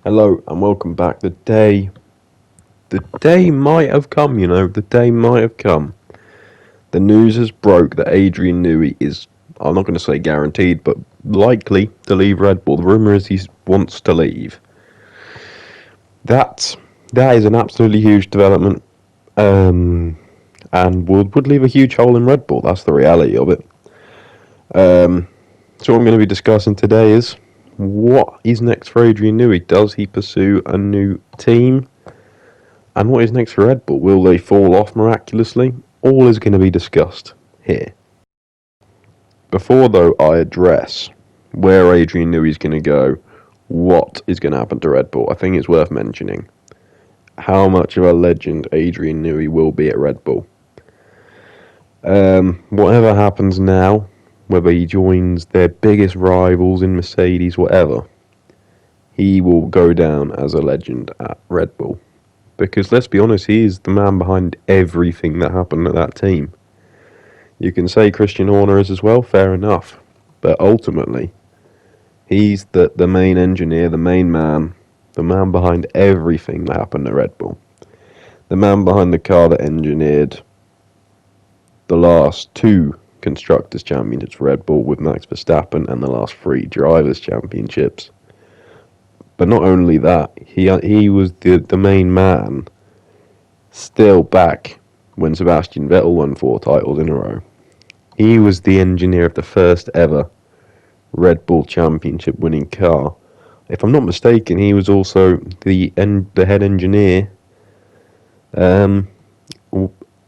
Hello and welcome back. The day might have come, the day might have come. The news has broke that Adrian Newey is, I'm not going to say guaranteed, but likely to leave Red Bull. The rumour is he wants to leave. That is an absolutely huge development, and would leave a huge hole in Red Bull. That's the reality of it. So what I'm going to be discussing today is what is next for Adrian Newey. Does he pursue a new team? And what is next for Red Bull? Will they fall off miraculously? All is going to be discussed here. Before, though, I address where Adrian Newey is going to go, what is going to happen to Red Bull, I think it's worth mentioning how much of a legend Adrian Newey will be at Red Bull. Whatever happens now, whether he joins their biggest rivals in Mercedes, whatever, he will go down as a legend at Red Bull. Because let's be honest, he is the man behind everything that happened at that team. You can say Christian Horner is as well, fair enough. But ultimately, he's the main engineer, the main man, the man behind everything that happened at Red Bull. The man behind the car that engineered the last two Constructors' Championships for Red Bull with Max Verstappen and the last three Drivers' Championships. But not only that, he was the main man still back when Sebastian Vettel won 4 titles in a row. He was the engineer of the first ever Red Bull Championship winning car. If I'm not mistaken, he was also the head engineer as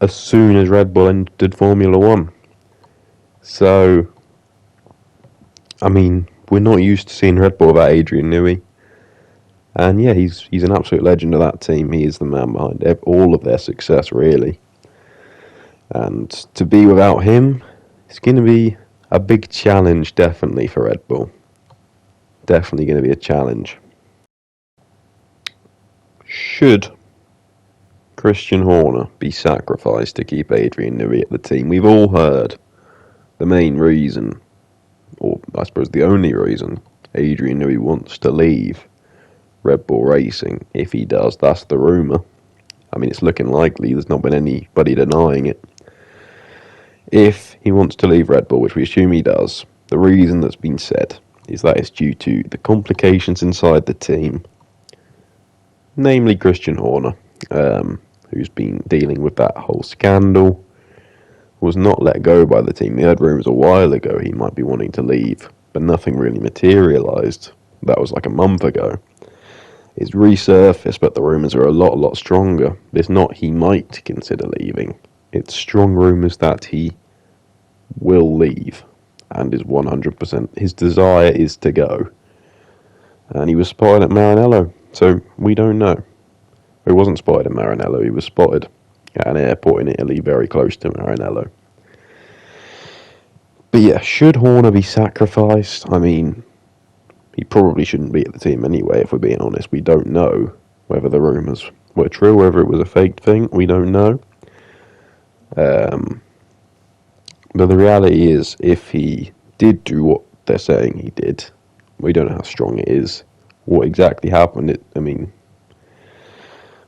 soon as Red Bull entered Formula One. So, I mean, we're not used to seeing Red Bull without Adrian Newey. And yeah, he's an absolute legend of that team. He is the man behind all of their success, really. And to be without him, it's going to be a big challenge, definitely, for Red Bull. Definitely going to be a challenge. Should Christian Horner be sacrificed to keep Adrian Newey at the team? We've all heard the main reason, or I suppose the only reason, Adrian Newey wants to leave Red Bull Racing. If he does, that's the rumour. I mean, it's looking likely. There's not been anybody denying it. If he wants to leave Red Bull, which we assume he does, the reason that's been said is that it's due to the complications inside the team, namely Christian Horner, who's been dealing with that whole scandal, was not let go by the team. We heard rumours a while ago he might be wanting to leave, but nothing really materialised. That was like a month ago. It's resurfaced, but the rumours are a lot stronger. It's not he might consider leaving. It's strong rumours that he will leave and is 100%. His desire is to go. And he was spotted at Maranello, so we don't know. He wasn't spotted at Maranello, he was spotted at an airport in Italy very close to Maranello. But yeah, should Horner be sacrificed? I mean, he probably shouldn't be at the team anyway, if we're being honest. We don't know whether the rumours were true, whether it was a fake thing. We don't know. But the reality is, if he did do what they're saying he did, we don't know how strong it is. What exactly happened?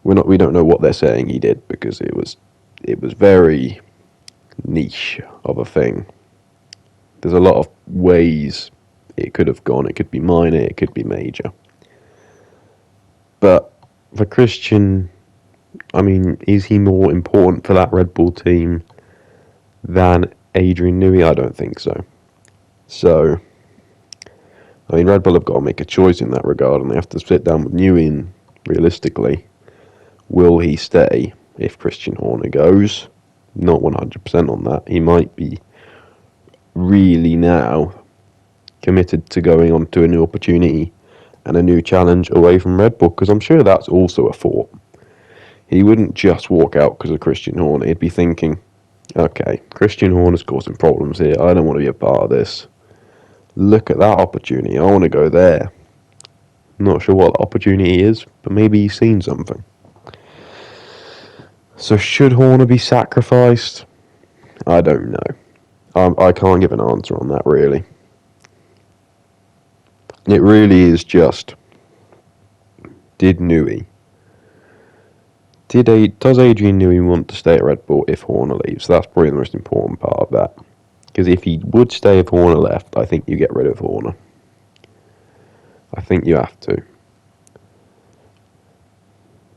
We don't know what they're saying he did, because it was very niche of a thing. There's a lot of ways it could have gone. It could be minor, it could be major. But for Christian, I mean, is he more important for that Red Bull team than Adrian Newey? I don't think so. So, I mean, Red Bull have got to make a choice in that regard, and they have to sit down with Newey and realistically, will he stay if Christian Horner goes? Not 100% on that. He might be really now committed to going on to a new opportunity and a new challenge away from Red Bull, because I'm sure that's also a thought. He wouldn't just walk out because of Christian Horner. He'd be thinking, okay, Christian Horner's causing problems here. I don't want to be a part of this. Look at that opportunity. I want to go there. Not sure what the opportunity is, but maybe he's seen something. So should Horner be sacrificed? I don't know. I can't give an answer on that, really. It really is just Does Adrian Newey want to stay at Red Bull if Horner leaves? That's probably the most important part of that. Because if he would stay if Horner left, I think you get rid of Horner. I think you have to.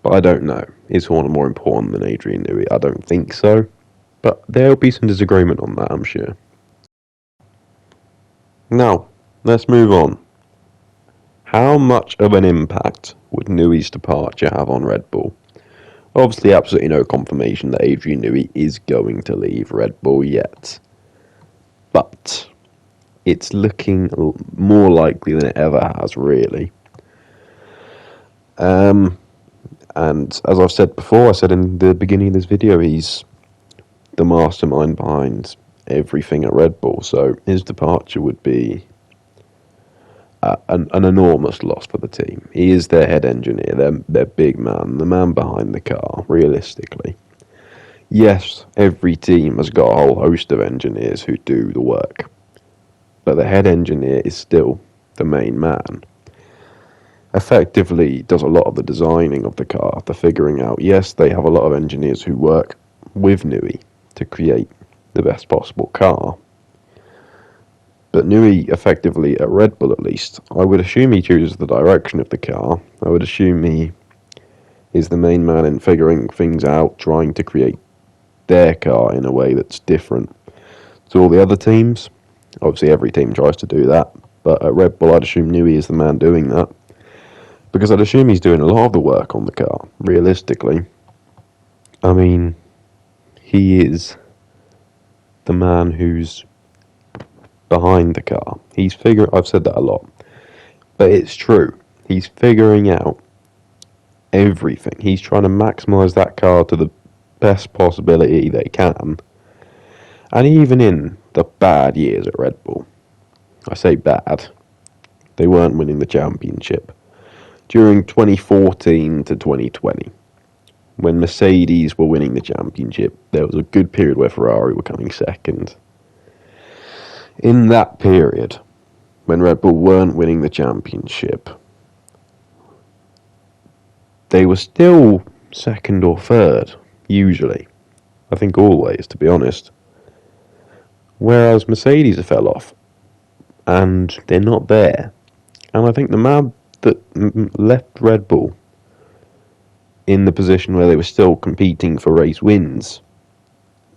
But I don't know. Is Horner more important than Adrian Newey? I don't think so. But there'll be some disagreement on that, I'm sure. Now, let's move on. How much of an impact would Newey's departure have on Red Bull? Obviously, absolutely no confirmation that Adrian Newey is going to leave Red Bull yet. But it's looking more likely than it ever has, really. And as I've said before, I said in the beginning of this video, he's the mastermind behind everything at Red Bull. So his departure would be an enormous loss for the team. He is their head engineer, their big man, the man behind the car, realistically. Yes, every team has got a whole host of engineers who do the work, but the head engineer is still the main man. Effectively does a lot of the designing of the car, the figuring out. Yes, they have a lot of engineers who work with Newey to create the best possible car. But Newey, effectively, at Red Bull at least, I would assume he chooses the direction of the car. I would assume he is the main man in figuring things out, trying to create their car in a way that's different to all the other teams. Obviously, every team tries to do that. But at Red Bull, I'd assume Newey is the man doing that. Because I'd assume he's doing a lot of the work on the car, realistically. I mean, he is the man who's behind the car. I've said that a lot, but it's true. He's figuring out everything. He's trying to maximize that car to the best possibility they can. And even in the bad years at Red Bull, I say bad, they weren't winning the championship. During 2014 to 2020, when Mercedes were winning the championship, there was a good period where Ferrari were coming second. In that period, when Red Bull weren't winning the championship, they were still second or third, usually. I think always, to be honest. Whereas Mercedes fell off, and they're not there. And I think the man that left Red Bull in the position where they were still competing for race wins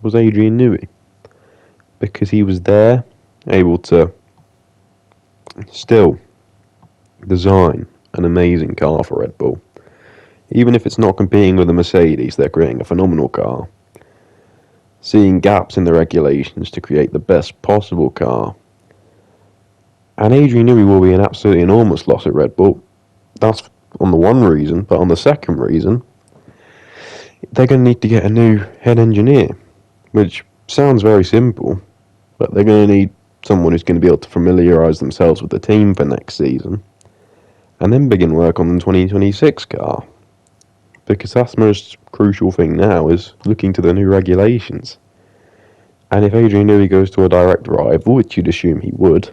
was Adrian Newey. Because he was there, able to still design an amazing car for Red Bull. Even if it's not competing with the Mercedes, they're creating a phenomenal car. Seeing gaps in the regulations to create the best possible car. And Adrian Newey will be an absolutely enormous loss at Red Bull. That's on the one reason, but on the second reason, they're going to need to get a new head engineer, which sounds very simple, but they're going to need someone who's going to be able to familiarise themselves with the team for next season, and then begin work on the 2026 car. Because that's the most crucial thing now, is looking to the new regulations. And if Adrian Newey goes to a direct rival, which you'd assume he would,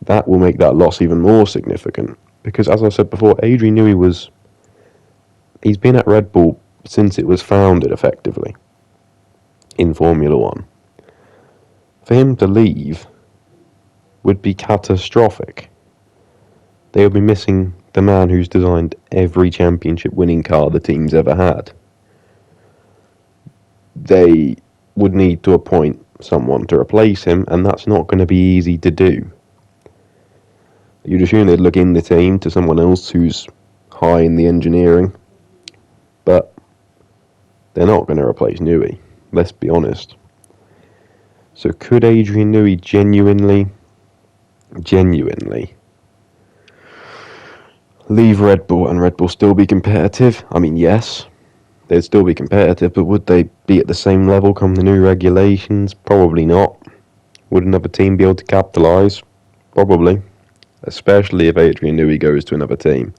that will make that loss even more significant. Because as I said before, Adrian Newey he's been at Red Bull since it was founded, effectively, in Formula One. For him to leave would be catastrophic. They would be missing the man who's designed every championship winning car the team's ever had. They would need to appoint someone to replace him, and that's not going to be easy to do. You'd assume they'd look in the team to someone else who's high in the engineering, but they're not going to replace Newey, let's be honest. So could Adrian Newey genuinely leave Red Bull and Red Bull still be competitive? I mean, yes, they'd still be competitive, but would they be at the same level come the new regulations? Probably not. Would another team be able to capitalise? Probably. Especially if Adrian Newey goes to another team.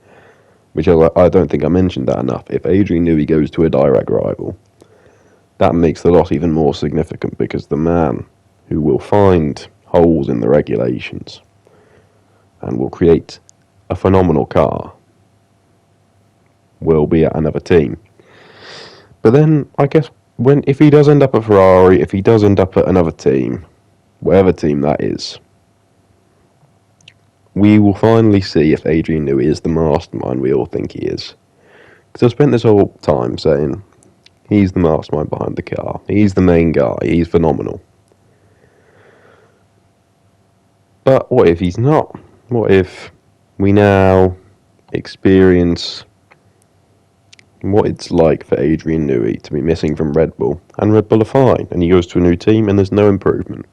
Which I don't think I mentioned that enough. If Adrian Newey goes to a direct rival, that makes the loss even more significant, because the man who will find holes in the regulations and will create a phenomenal car will be at another team. But then, I guess, if he does end up at Ferrari, if he does end up at another team, whatever team that is, we will finally see if Adrian Newey is the mastermind we all think he is. Because I've spent this whole time saying, he's the mastermind behind the car. He's the main guy. He's phenomenal. But what if he's not? What if we now experience what it's like for Adrian Newey to be missing from Red Bull, and Red Bull are fine, and he goes to a new team and there's no improvement?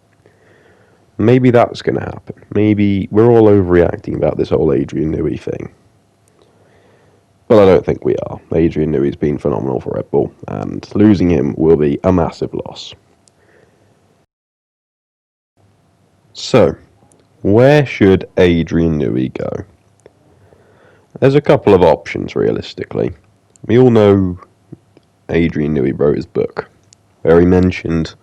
Maybe that's going to happen. Maybe we're all overreacting about this whole Adrian Newey thing. But I don't think we are. Adrian Newey's been phenomenal for Red Bull, and losing him will be a massive loss. So, where should Adrian Newey go? There's a couple of options, realistically. We all know Adrian Newey wrote his book, where he mentioned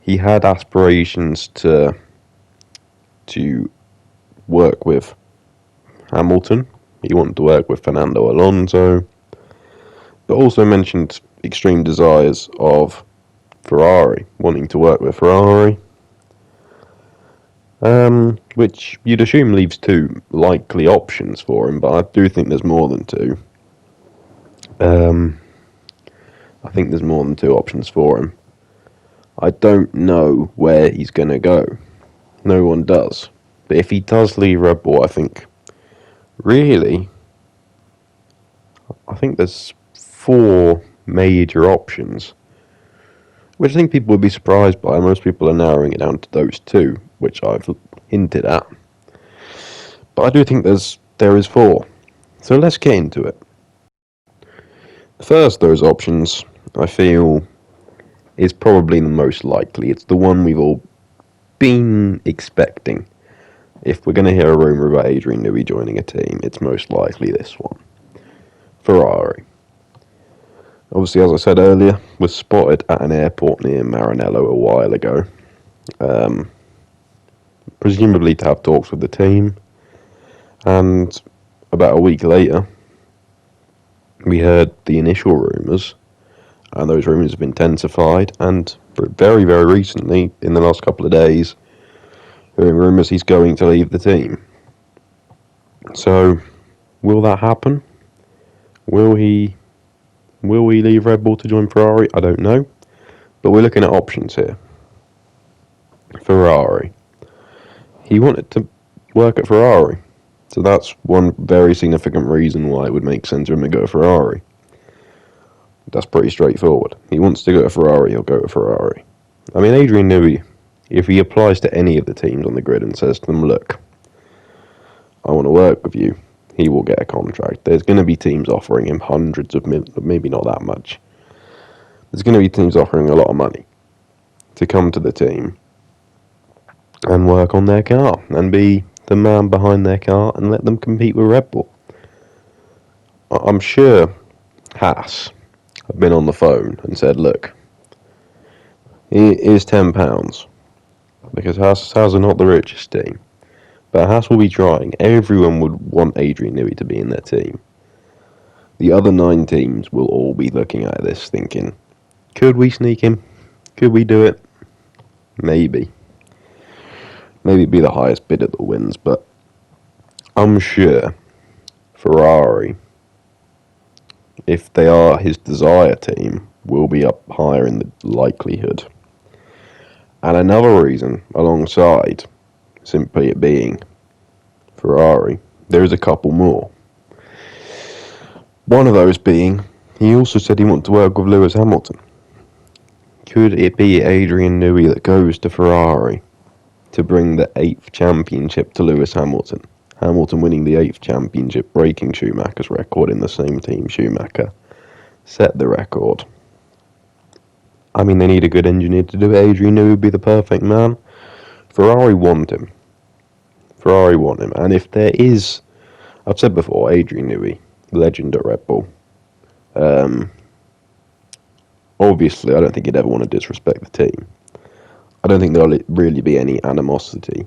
he had aspirations to work with Hamilton. He wanted to work with Fernando Alonso, but also mentioned extreme desires of Ferrari, wanting to work with Ferrari, which you'd assume leaves two likely options for him, but I do think there's more than two. I think there's more than two options for him. I don't know where he's going to go. No one does. But if he does leave Red Bull, I think there's four major options, which I think people would be surprised by. Most people are narrowing it down to those two, which I've hinted at. But I do think there is four. So let's get into it. The first of those options, I feel, is probably the most likely. It's the one we've all been expecting. If we're going to hear a rumour about Adrian Newey joining a team, it's most likely this one. Ferrari. Obviously, as I said earlier, was spotted at an airport near Maranello a while ago. Presumably to have talks with the team. And about a week later, we heard the initial rumours, and those rumours have intensified, and very, very recently, in the last couple of days, hearing rumours he's going to leave the team. So, will that happen? Will he leave Red Bull to join Ferrari? I don't know. But we're looking at options here. Ferrari. He wanted to work at Ferrari. So that's one very significant reason why it would make sense for him to go to Ferrari. That's pretty straightforward. He wants to go to Ferrari, he'll go to Ferrari. I mean, Adrian Newey, if he applies to any of the teams on the grid and says to them, look, I want to work with you, he will get a contract. There's going to be teams offering him hundreds of millions, maybe not that much. There's going to be teams offering a lot of money to come to the team and work on their car and be the man behind their car and let them compete with Red Bull. I'm sure Haas have been on the phone and said, look, here's £10, because Haas are not the richest team. But Haas will be trying. Everyone would want Adrian Newey to be in their team. The other 9 teams will all be looking at this thinking, could we sneak him? Could we do it? Maybe. Maybe it'd be the highest bidder that wins, but I'm sure Ferrari, if they are his desire team, will be up higher in the likelihood. And another reason, alongside simply it being Ferrari, there's a couple more. One of those being, he also said he wanted to work with Lewis Hamilton. Could it be Adrian Newey that goes to Ferrari to bring the 8th championship to Lewis Hamilton? Hamilton winning the 8th championship, breaking Schumacher's record in the same team. Schumacher set the record. I mean, they need a good engineer to do it. Adrian Newey would be the perfect man. Ferrari want him. And if there is, I've said before, Adrian Newey, legend at Red Bull. Obviously, I don't think he'd ever want to disrespect the team. I don't think there'll really be any animosity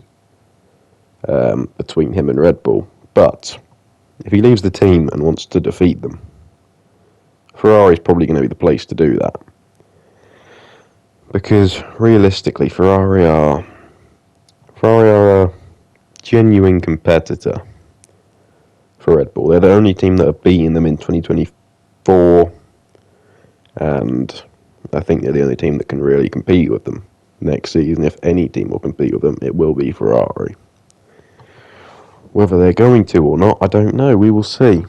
between him and Red Bull. But If he leaves the team and wants to defeat them, Ferrari's probably going to be the place to do that. Because realistically, Ferrari are a genuine competitor for Red Bull. They're the only team that have beaten them in 2024, and I think they're the only team that can really compete with them next season. If any team will compete with them, it will be Ferrari. Whether they're going to or not, I don't know. We will see.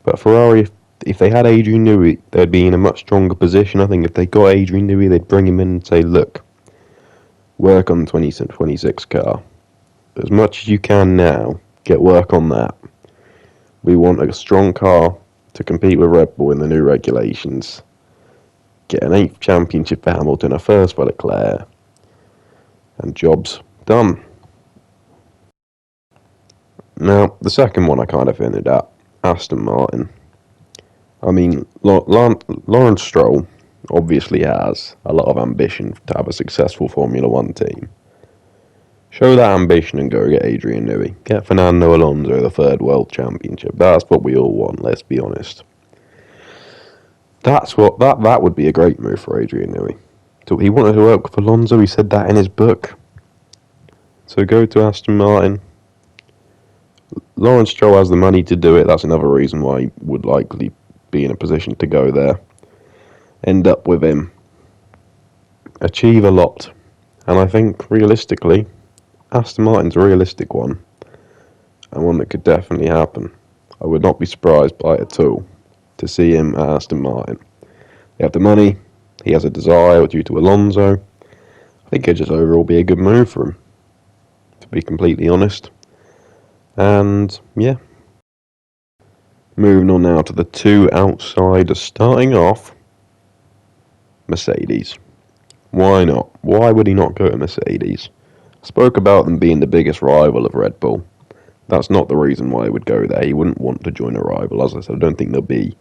But Ferrari, if they had Adrian Newey, they'd be in a much stronger position. I think if they got Adrian Newey, they'd bring him in and say, look, work on the 2026 car. As much as you can now, get work on that. We want a strong car to compete with Red Bull in the new regulations. Get an 8th championship for Hamilton, a first for Leclerc, and job's done. Now, the second one I kind of hinted at, Aston Martin. I mean, Lawrence Stroll obviously has a lot of ambition to have a successful Formula One team. Show that ambition and go get Adrian Newey. Get Fernando Alonso the 3rd World Championship. That's what we all want, let's be honest. That would be a great move for Adrian Newey. So he wanted to work with Alonso, he said that in his book. So go to Aston Martin. Lawrence Stroll has the money to do it. That's another reason why he would likely be in a position to go there. End up with him. Achieve a lot. And I think, realistically, Aston Martin's a realistic one. And one that could definitely happen. I would not be surprised by it at all to see him at Aston Martin. They have the money. He has a desire due to Alonso. I think it'd just overall be a good move for him, to be completely honest. And, yeah. Moving on now to the two outsiders. Starting off, Mercedes. Why not? Why would he not go to Mercedes? I spoke about them being the biggest rival of Red Bull. That's not the reason why he would go there. He wouldn't want to join a rival. As I said, I don't think there'll be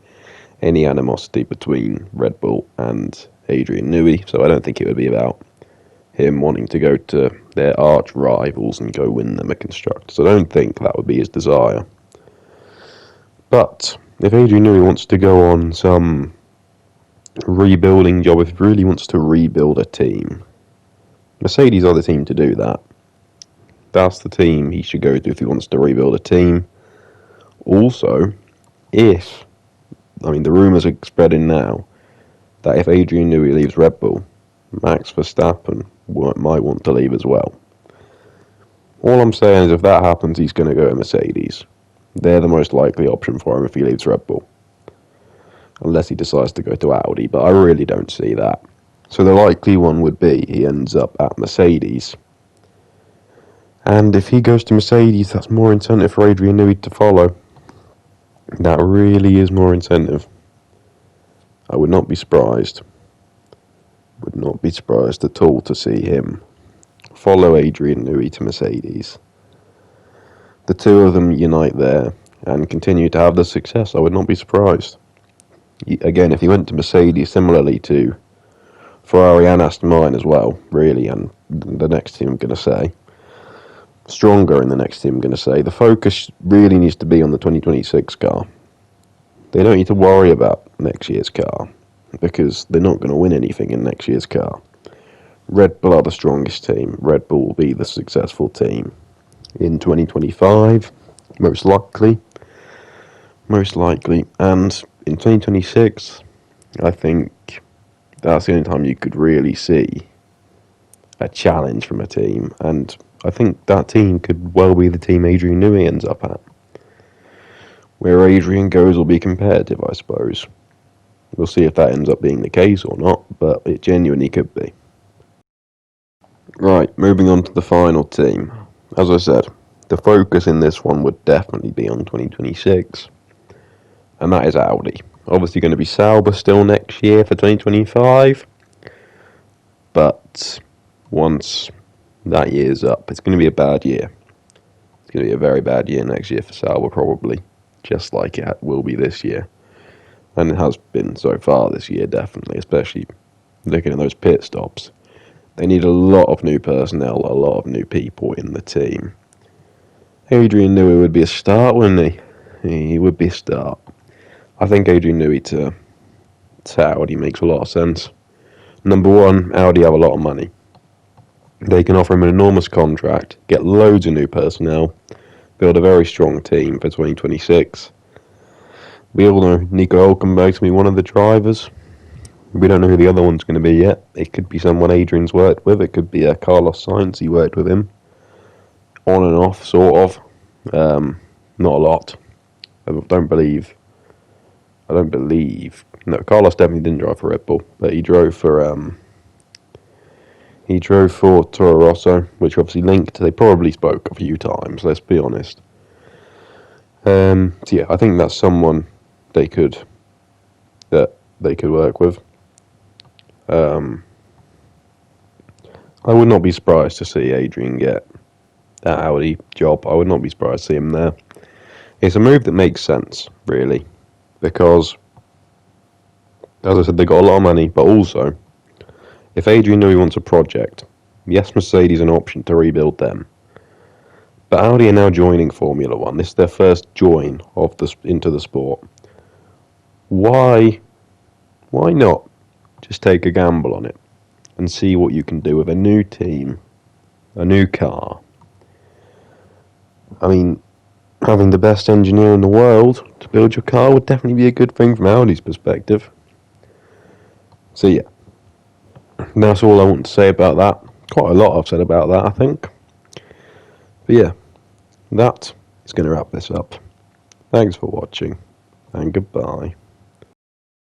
any animosity between Red Bull and Adrian Newey, so I don't think it would be about him wanting to go to their arch rivals and go win them a constructors. I don't think that would be his desire. But if Adrian Newey wants to go on some rebuilding job, if he really wants to rebuild a team, Mercedes are the team to do that. That's the team he should go to if he wants to rebuild a team. Also, the rumours are spreading now that if Adrian Newey leaves Red Bull, Max Verstappen might want to leave as well. All I'm saying is if that happens, he's going to go to Mercedes. They're the most likely option for him if he leaves Red Bull. Unless he decides to go to Audi, but I really don't see that. So the likely one would be he ends up at Mercedes. And if he goes to Mercedes, that's more incentive for Adrian Newey to follow. That really is more incentive. I would not be surprised. Would not be surprised at all to see him follow Adrian Newey to Mercedes. The two of them unite there and continue to have the success. I would not be surprised. Again, if he went to Mercedes, similarly to Ferrari and Aston Martin as well, really, and the next team I'm going to say, stronger in the next team I'm going to say, the focus really needs to be on the 2026 car. They don't need to worry about next year's car, because they're not going to win anything in next year's car. Red Bull are the strongest team. Red Bull will be the successful team in 2025, most likely. And in 2026, I think that's the only time you could really see a challenge from a team. And I think that team could well be the team Adrian Newey ends up at. Where Adrian goes will be competitive, I suppose. We'll see if that ends up being the case or not, but it genuinely could be. Right, moving on to the final team. As I said, the focus in this one would definitely be on 2026, and that is Audi. Obviously going to be Sauber still next year for 2025, but once that year's up, it's going to be a bad year. It's going to be a very bad year next year for Sauber, probably, just like it will be this year. And it has been so far this year, definitely, especially looking at those pit stops. They need a lot of new personnel, a lot of new people in the team. Adrian Newey would be a start, wouldn't he? he would be a start. I think Adrian Newey to Audi makes a lot of sense. Number one, Audi have a lot of money. They can offer him an enormous contract, get loads of new personnel, build a very strong team for 2026. We all know Nico Hülkenberg's going to be one of the drivers. We don't know who the other one's going to be yet. It could be someone Adrian's worked with. It could be Carlos Sainz. He worked with him on and off, sort of. Not a lot. I don't believe. No, Carlos definitely didn't drive for Red Bull, but he drove for Toro Rosso, which obviously linked. They probably spoke a few times. Let's be honest. So yeah, I think that's someone they could work with. I would not be surprised to see Adrian get that Audi job. I would not be surprised to see him there. It's a move that makes sense, really, because, as I said, they got a lot of money, but also, if Adrian Newey wants a project, yes, Mercedes an option to rebuild them, but Audi are now joining Formula One. This is their first join into the sport. Why not just take a gamble on it and see what you can do with a new team, a new car? I mean, having the best engineer in the world to build your car would definitely be a good thing from Audi's perspective. So yeah, that's all I want to say about that. Quite a lot I've said about that, I think. But yeah, that is going to wrap this up. Thanks for watching, and goodbye.